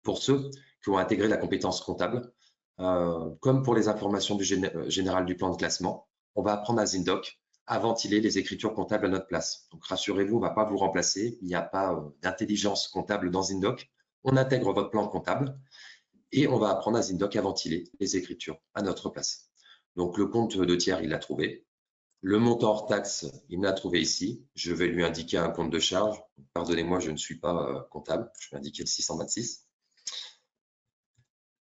Pour ceux qui ont intégré la compétence comptable, comme pour les informations du général du plan de classement, on va apprendre à Zindoc à ventiler les écritures comptables à notre place. Donc rassurez-vous, on ne va pas vous remplacer, il n'y a pas d'intelligence comptable dans Zindoc. On intègre votre plan comptable et on va apprendre à Zindoc à ventiler les écritures à notre place. Donc le compte de tiers, il l'a trouvé. Le montant hors taxe, il l'a trouvé ici. Je vais lui indiquer un compte de charge. Pardonnez-moi, je ne suis pas comptable. Je vais indiquer le 626.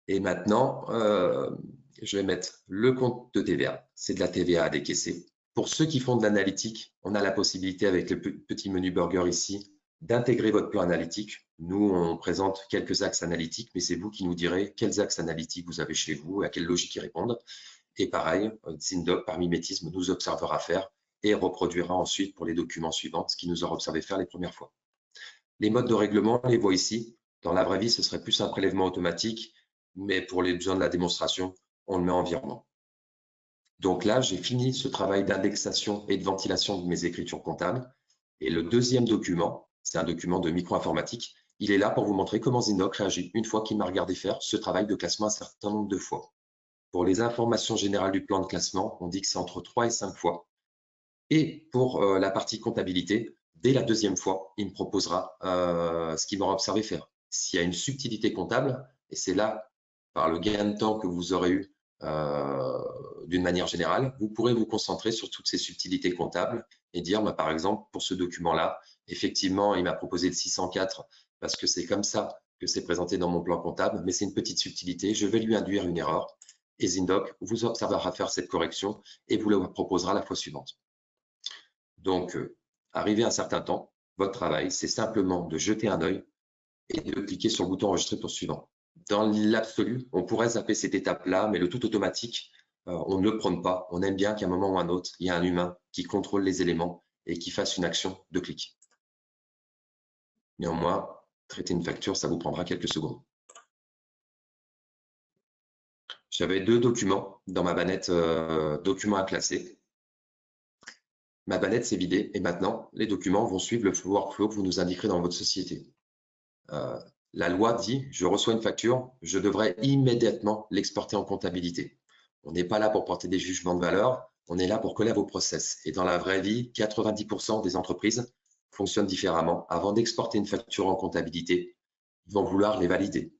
Et maintenant, je vais mettre le compte de TVA. C'est de la TVA à décaisser. Pour ceux qui font de l'analytique, on a la possibilité avec le petit menu burger ici d'intégrer votre plan analytique. Nous, on présente quelques axes analytiques, mais c'est vous qui nous direz quels axes analytiques vous avez chez vous et à quelle logique ils répondent. Et pareil, Zindoc, par mimétisme, nous observera faire et reproduira ensuite pour les documents suivants ce qu'il nous aura observé faire les premières fois. Les modes de règlement, on les voit ici. Dans la vraie vie, ce serait plus un prélèvement automatique, mais pour les besoins de la démonstration, on le met en virement. Donc là, j'ai fini ce travail d'indexation et de ventilation de mes écritures comptables. Et le deuxième document, c'est un document de micro-informatique. Il est là pour vous montrer comment Zindoc réagit une fois qu'il m'a regardé faire ce travail de classement un certain nombre de fois. Pour les informations générales du plan de classement, on dit que c'est entre 3 et 5 fois. Et pour la partie comptabilité, dès la deuxième fois, il me proposera ce qu'il m'aura observé faire. S'il y a une subtilité comptable, et c'est là, par le gain de temps que vous aurez eu d'une manière générale, vous pourrez vous concentrer sur toutes ces subtilités comptables et dire, par exemple, pour ce document-là, effectivement, il m'a proposé le 604 parce que c'est comme ça que c'est présenté dans mon plan comptable, mais c'est une petite subtilité, je vais lui induire une erreur. Et Zindoc vous observera faire cette correction et vous la proposera la fois suivante. Donc, arrivé à un certain temps, votre travail, c'est simplement de jeter un œil et de cliquer sur le bouton enregistrer pour suivant. Dans l'absolu, on pourrait zapper cette étape-là, mais le tout automatique, on ne le prône pas. On aime bien qu'à un moment ou à un autre, il y ait un humain qui contrôle les éléments et qui fasse une action de clic. Néanmoins, traiter une facture, ça vous prendra quelques secondes. J'avais 2 documents dans ma bannette documents à classer. Ma bannette s'est vidée et maintenant, les documents vont suivre le workflow que vous nous indiquerez dans votre société. La loi dit, je reçois une facture, je devrais immédiatement l'exporter en comptabilité. On n'est pas là pour porter des jugements de valeur, on est là pour coller à vos process. Et dans la vraie vie, 90% des entreprises fonctionnent différemment. Avant d'exporter une facture en comptabilité, ils vont vouloir les valider.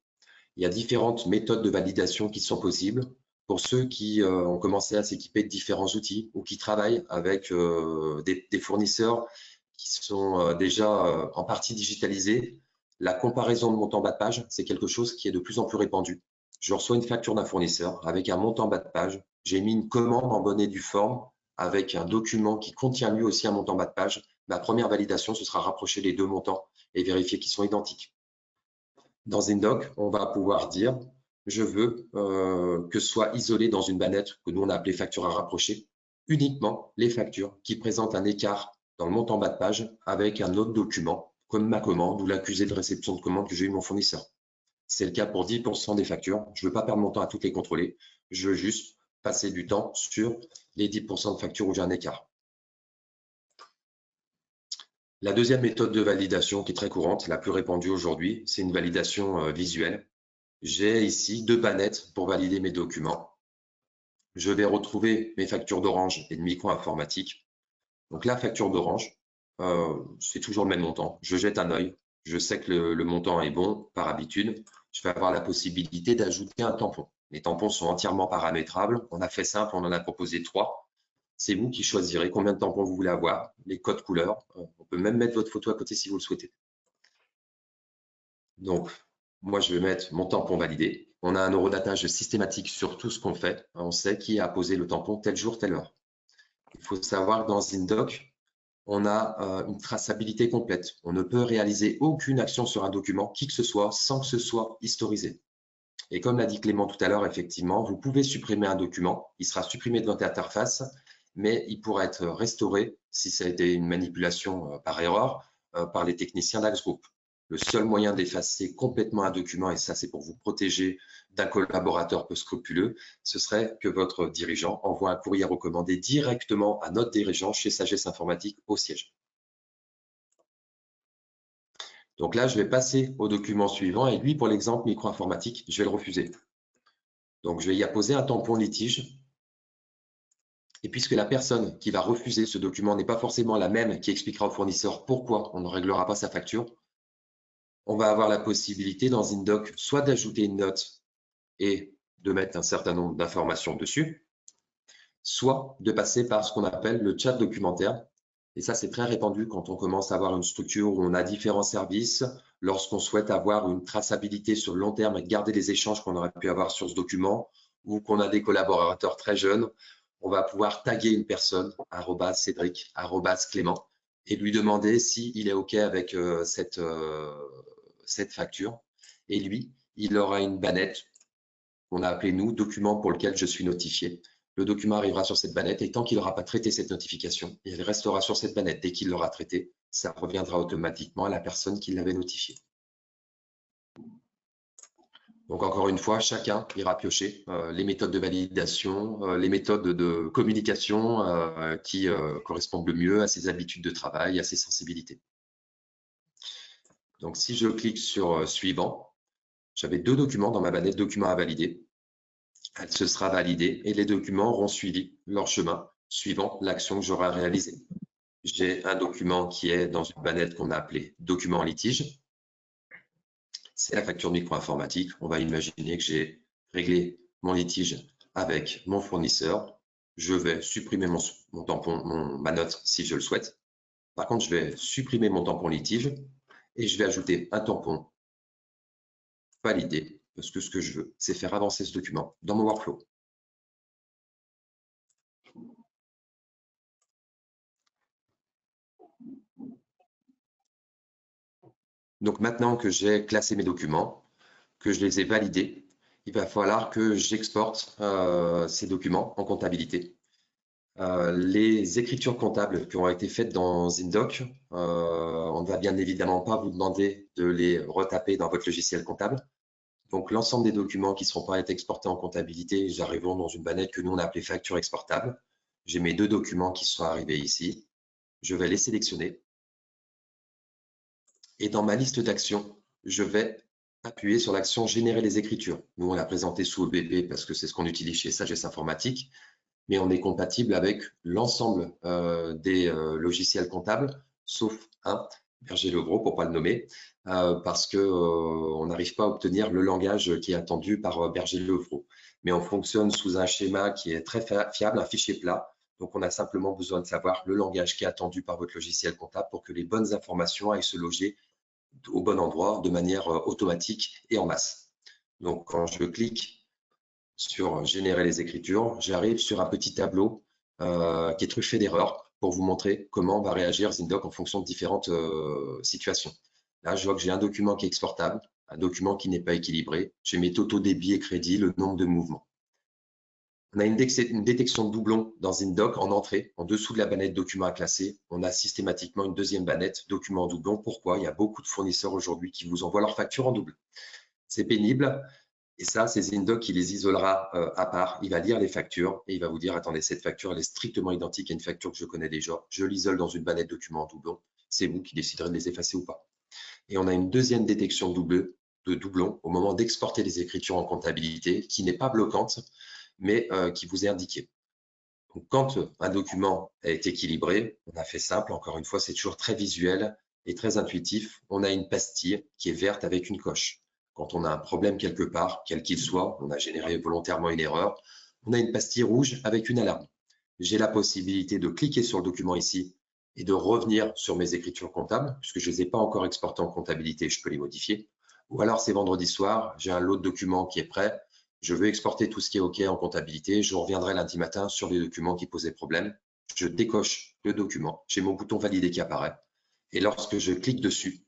Il y a différentes méthodes de validation qui sont possibles. Pour ceux qui ont commencé à s'équiper de différents outils ou qui travaillent avec des fournisseurs qui sont déjà en partie digitalisés, la comparaison de montant bas de page, c'est quelque chose qui est de plus en plus répandu. Je reçois une facture d'un fournisseur avec un montant bas de page. J'ai mis une commande en bonne et due forme avec un document qui contient lui aussi un montant bas de page. Ma première validation, ce sera rapprocher les 2 montants et vérifier qu'ils sont identiques. Dans Zindoc, on va pouvoir dire je veux que soit isolé dans une bannette que nous on a appelé facture à rapprocher, uniquement les factures qui présentent un écart dans le montant bas de page avec un autre document comme ma commande ou l'accusé de réception de commande que j'ai eu mon fournisseur. C'est le cas pour 10% des factures. Je ne veux pas perdre mon temps à toutes les contrôler. Je veux juste passer du temps sur les 10% de factures où j'ai un écart. La deuxième méthode de validation qui est très courante, la plus répandue aujourd'hui, c'est une validation visuelle. J'ai ici 2 bannettes pour valider mes documents. Je vais retrouver mes factures d'Orange et de micro-informatique. Donc la facture d'Orange, c'est toujours le même montant. Je jette un œil, je sais que le montant est bon par habitude. Je vais avoir la possibilité d'ajouter un tampon. Les tampons sont entièrement paramétrables. On a fait simple, on en a proposé 3. C'est vous qui choisirez combien de tampons vous voulez avoir, les codes couleurs. On peut même mettre votre photo à côté si vous le souhaitez. Donc, moi, je vais mettre mon tampon validé. On a un eurodatage systématique sur tout ce qu'on fait. On sait qui a posé le tampon tel jour, telle heure. Il faut savoir que dans Zindoc, on a une traçabilité complète. On ne peut réaliser aucune action sur un document, qui que ce soit, sans que ce soit historisé. Et comme l'a dit Clément tout à l'heure, effectivement, vous pouvez supprimer un document. Il sera supprimé de votre interface, mais il pourra être restauré, si ça a été une manipulation par erreur, par les techniciens d'Axe Group. Le seul moyen d'effacer complètement un document, et ça c'est pour vous protéger d'un collaborateur peu scrupuleux, ce serait que votre dirigeant envoie un courrier recommandé directement à notre dirigeant chez Sagesse Informatique au siège. Donc là, je vais passer au document suivant et lui, pour l'exemple micro-informatique, je vais le refuser. Donc je vais y apposer un tampon litige. Et puisque la personne qui va refuser ce document n'est pas forcément la même qui expliquera au fournisseur pourquoi on ne réglera pas sa facture, on va avoir la possibilité dans Zindoc soit d'ajouter une note et de mettre un certain nombre d'informations dessus, soit de passer par ce qu'on appelle le chat documentaire. Et ça, c'est très répandu quand on commence à avoir une structure où on a différents services, lorsqu'on souhaite avoir une traçabilité sur le long terme et garder les échanges qu'on aurait pu avoir sur ce document, ou qu'on a des collaborateurs très jeunes, on va pouvoir taguer une personne, @Cédric, @Clément, et lui demander s'il est OK avec cette facture. Et lui, il aura une bannette qu'on a appelée, nous, document pour lequel je suis notifié. Le document arrivera sur cette bannette et tant qu'il n'aura pas traité cette notification, il restera sur cette bannette. Dès qu'il l'aura traité, ça reviendra automatiquement à la personne qui l'avait notifié. Donc, encore une fois, chacun ira piocher les méthodes de validation, les méthodes de communication qui correspondent le mieux à ses habitudes de travail, à ses sensibilités. Donc, si je clique sur Suivant, j'avais 2 documents dans ma banette documents à valider. Elle se sera validée et les documents auront suivi leur chemin suivant l'action que j'aurai réalisée. J'ai un document qui est dans une banette qu'on a appelée document en litige. C'est la facture de micro-informatique. On va imaginer que j'ai réglé mon litige avec mon fournisseur. Je vais supprimer mon tampon, ma note si je le souhaite. Par contre, je vais supprimer mon tampon litige et je vais ajouter un tampon validé parce que ce que je veux, c'est faire avancer ce document dans mon workflow. Donc maintenant que j'ai classé mes documents, que je les ai validés, il va falloir que j'exporte ces documents en comptabilité. Les écritures comptables qui ont été faites dans ZinDoc, on ne va bien évidemment pas vous demander de les retaper dans votre logiciel comptable. Donc l'ensemble des documents qui ne seront pas exportés en comptabilité, j'arriveront dans une banette que nous on a appelée facture exportable. J'ai mes 2 documents qui sont arrivés ici. Je vais les sélectionner. Et dans ma liste d'actions, je vais appuyer sur l'action Générer les écritures. Nous, on l'a présenté sous EBP parce que c'est ce qu'on utilise chez Sagesse Informatique, mais on est compatible avec l'ensemble des logiciels comptables, sauf un, Berger-Levrault, pour ne pas le nommer, parce qu'on n'arrive pas à obtenir le langage qui est attendu par Berger-Levrault. Mais on fonctionne sous un schéma qui est très fiable, un fichier plat. Donc, on a simplement besoin de savoir le langage qui est attendu par votre logiciel comptable pour que les bonnes informations aillent se loger au bon endroit de manière automatique et en masse. Donc, quand je clique sur Générer les écritures, j'arrive sur un petit tableau qui est truffé d'erreurs pour vous montrer comment va réagir ZinDoc en fonction de différentes situations. Là, je vois que j'ai un document qui est exportable, un document qui n'est pas équilibré. J'ai mes totaux débits et crédits, le nombre de mouvements. On a une détection de doublons dans ZinDoc en entrée, en dessous de la banette documents à classer. On a systématiquement une deuxième banette documents en doublon. Pourquoi? Il y a beaucoup de fournisseurs aujourd'hui qui vous envoient leurs factures en double. C'est pénible. Et ça, c'est ZinDoc qui les isolera à part. Il va lire les factures et il va vous dire, attendez, cette facture, elle est strictement identique à une facture que je connais déjà. Je l'isole dans une banette documents en doublon. C'est vous qui déciderez de les effacer ou pas. Et on a une deuxième détection de doublons au moment d'exporter les écritures en comptabilité qui n'est pas bloquante, mais qui vous est indiquée. Donc, quand un document est équilibré, on a fait simple, encore une fois, c'est toujours très visuel et très intuitif. On a une pastille qui est verte avec une coche. Quand on a un problème quelque part, quel qu'il soit, on a généré volontairement une erreur, on a une pastille rouge avec une alarme. J'ai la possibilité de cliquer sur le document ici et de revenir sur mes écritures comptables, puisque je ne les ai pas encore exportées en comptabilité, je peux les modifier. Ou alors, c'est vendredi soir, j'ai un lot de documents qui est prêt, je veux exporter tout ce qui est OK en comptabilité, je reviendrai lundi matin sur les documents qui posaient problème. Je décoche le document, j'ai mon bouton valider qui apparaît. Et lorsque je clique dessus,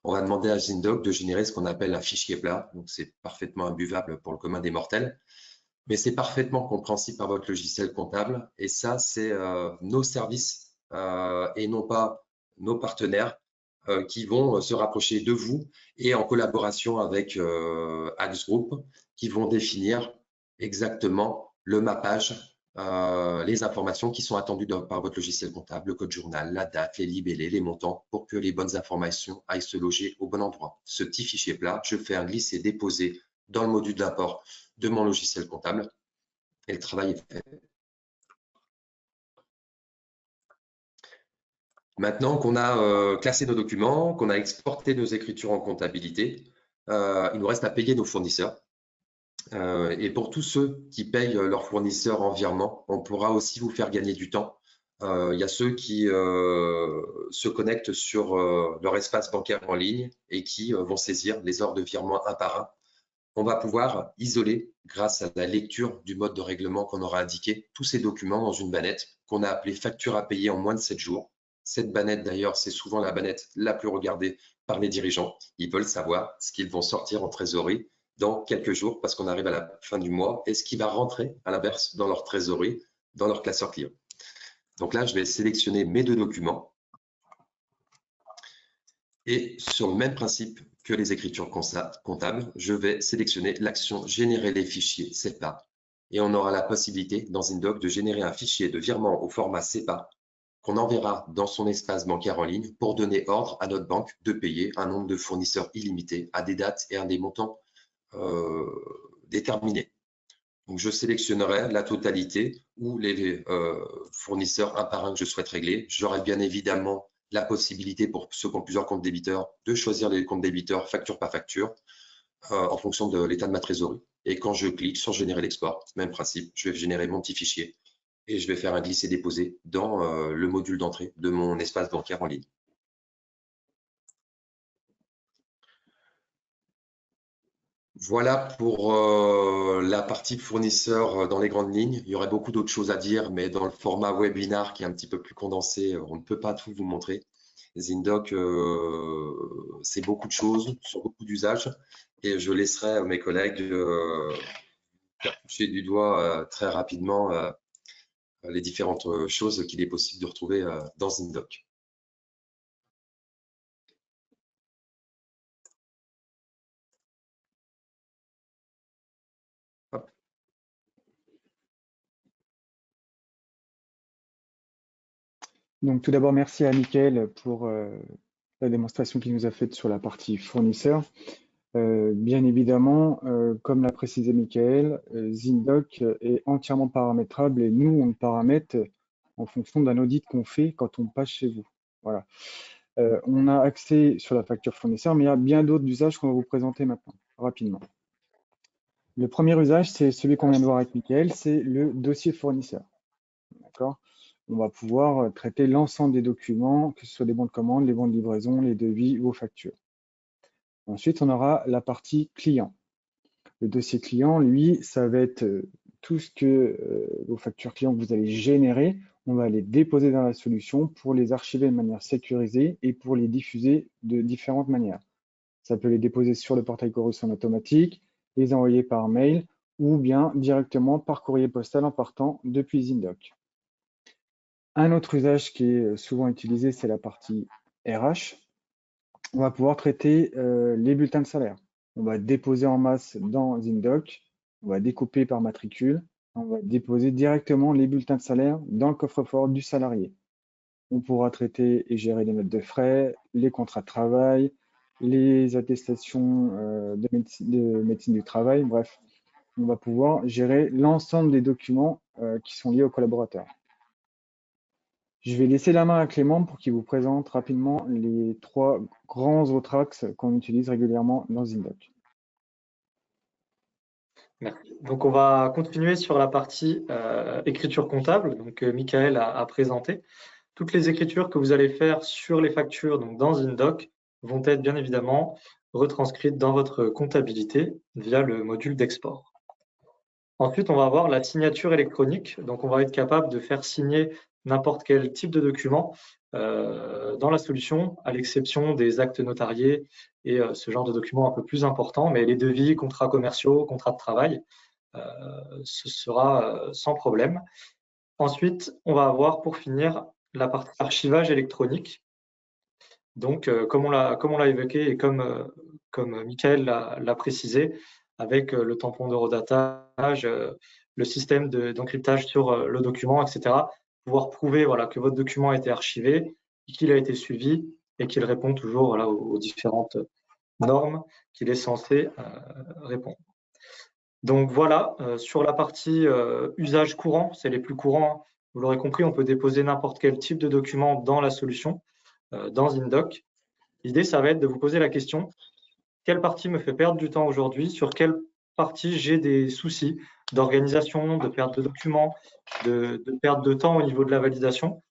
on va demander à ZinDoc de générer ce qu'on appelle un fichier plat. Donc, c'est parfaitement imbuvable pour le commun des mortels, mais c'est parfaitement compréhensible par votre logiciel comptable. Et ça, c'est nos services et non pas nos partenaires qui vont se rapprocher de vous et en collaboration avec Axe Group qui vont définir exactement le mappage, les informations qui sont attendues par votre logiciel comptable, le code journal, la date, les libellés, les montants, pour que les bonnes informations aillent se loger au bon endroit. Ce petit fichier plat, je fais un glisser-déposer dans le module d'import de mon logiciel comptable et le travail est fait. Maintenant qu'on a classé nos documents, qu'on a exporté nos écritures en comptabilité, il nous reste à payer nos fournisseurs. Et pour tous ceux qui payent leurs fournisseurs en virement, on pourra aussi vous faire gagner du temps. Il y a ceux qui se connectent sur leur espace bancaire en ligne et qui vont saisir les ordres de virement un par un. On va pouvoir isoler, grâce à la lecture du mode de règlement qu'on aura indiqué, tous ces documents dans une banette qu'on a appelée facture à payer en moins de 7 jours. Cette banette, d'ailleurs, c'est souvent la banette la plus regardée par les dirigeants. Ils veulent savoir ce qu'ils vont sortir en trésorerie dans quelques jours parce qu'on arrive à la fin du mois et ce qui va rentrer à l'inverse dans leur trésorerie, dans leur classeur client. Donc là, je vais sélectionner mes 2 documents et sur le même principe que les écritures comptables, je vais sélectionner l'action générer les fichiers CEPA et on aura la possibilité dans InDoc de générer un fichier de virement au format CEPA qu'on enverra dans son espace bancaire en ligne pour donner ordre à notre banque de payer un nombre de fournisseurs illimité à des dates et à des montants déterminés. Donc, je sélectionnerai la totalité ou les fournisseurs un par un que je souhaite régler. J'aurai bien évidemment la possibilité pour ceux qui ont plusieurs comptes débiteurs de choisir les comptes débiteurs facture par facture en fonction de l'état de ma trésorerie. Et quand je clique sur générer l'export, même principe, je vais générer mon petit fichier et je vais faire un glisser-déposer dans le module d'entrée de mon espace bancaire en ligne. Voilà pour la partie fournisseur dans les grandes lignes. Il y aurait beaucoup d'autres choses à dire, mais dans le format webinar qui est un petit peu plus condensé, on ne peut pas tout vous montrer. ZinDoc, c'est beaucoup de choses sur beaucoup d'usages et je laisserai mes collègues toucher du doigt très rapidement les différentes choses qu'il est possible de retrouver dans ZinDoc. Donc tout d'abord, merci à Mickaël pour la démonstration qu'il nous a faite sur la partie fournisseur. Bien évidemment, comme l'a précisé Mickaël, ZinDoc est entièrement paramétrable et nous, on le paramètre en fonction d'un audit qu'on fait quand on passe chez vous. Voilà. On a accès sur la facture fournisseur, mais il y a bien d'autres usages qu'on va vous présenter maintenant, rapidement. Le premier usage, c'est celui qu'on vient de voir avec Mickaël, c'est le dossier fournisseur. D'accord ? On va pouvoir traiter l'ensemble des documents, que ce soit des bons de commande, les bons de livraison, les devis, vos factures. Ensuite, on aura la partie client. Le dossier client, lui, ça va être tout ce que vos factures clients que vous allez générer, on va les déposer dans la solution pour les archiver de manière sécurisée et pour les diffuser de différentes manières. Ça peut les déposer sur le portail Chorus en automatique, les envoyer par mail ou bien directement par courrier postal en partant depuis ZinDoc. Un autre usage qui est souvent utilisé, c'est la partie RH. On va pouvoir traiter les bulletins de salaire. On va déposer en masse dans ZinDoc, on va découper par matricule, on va déposer directement les bulletins de salaire dans le coffre-fort du salarié. On pourra traiter et gérer les notes de frais, les contrats de travail, les attestations de médecine du travail, bref. On va pouvoir gérer l'ensemble des documents qui sont liés aux collaborateurs. Je vais laisser la main à Clément pour qu'il vous présente rapidement les 3 grands autres axes qu'on utilise régulièrement dans ZinDoc. Merci. Donc, on va continuer sur la partie écriture comptable. Donc, Mickaël a présenté. Toutes les écritures que vous allez faire sur les factures donc dans ZinDoc vont être bien évidemment retranscrites dans votre comptabilité via le module d'export. Ensuite, on va avoir la signature électronique. Donc, on va être capable de faire signer n'importe quel type de document dans la solution, à l'exception des actes notariés et ce genre de documents un peu plus importants. Mais les devis, contrats commerciaux, contrats de travail, ce sera sans problème. Ensuite, on va avoir pour finir la partie archivage électronique. Donc, comme on l'a évoqué et comme Mickaël l'a précisé, avec le tampon d'eurodatage, le système d'encryptage sur le document, etc., pouvoir prouver que votre document a été archivé, qu'il a été suivi et qu'il répond toujours aux différentes normes qu'il est censé répondre. Donc voilà, sur la partie usage courant, c'est les plus courants. Vous l'aurez compris, on peut déposer n'importe quel type de document dans la solution, dans ZinDoc. L'idée, ça va être de vous poser la question, quelle partie me fait perdre du temps aujourd'hui? Sur quelle partie j'ai des soucis d'organisation, de perte de documents, de perte de temps au niveau de la validation?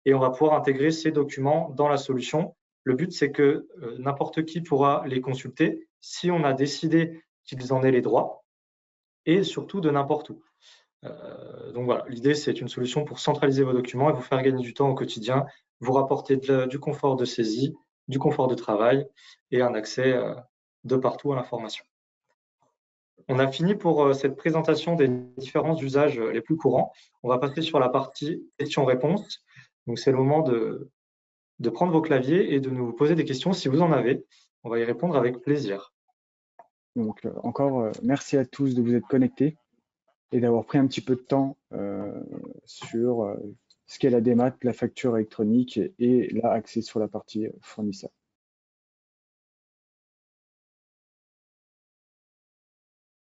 Et on va pouvoir intégrer ces documents dans la solution. Le but, c'est que n'importe qui pourra les consulter si on a décidé qu'ils en aient les droits et surtout de n'importe où. Donc voilà, l'idée, c'est une solution pour centraliser vos documents et vous faire gagner du temps au quotidien, vous rapporter du confort de saisie, du confort de travail et un accès de partout à l'information. On a fini pour cette présentation des différents usages les plus courants. On va passer sur la partie questions-réponses. Donc, c'est le moment de prendre vos claviers et de nous poser des questions si vous en avez. On va y répondre avec plaisir. Donc, encore, merci à tous de vous être connectés et d'avoir pris un petit peu de temps sur ce qu'est la démat, la facture électronique et là, axé sur la partie fournisseur.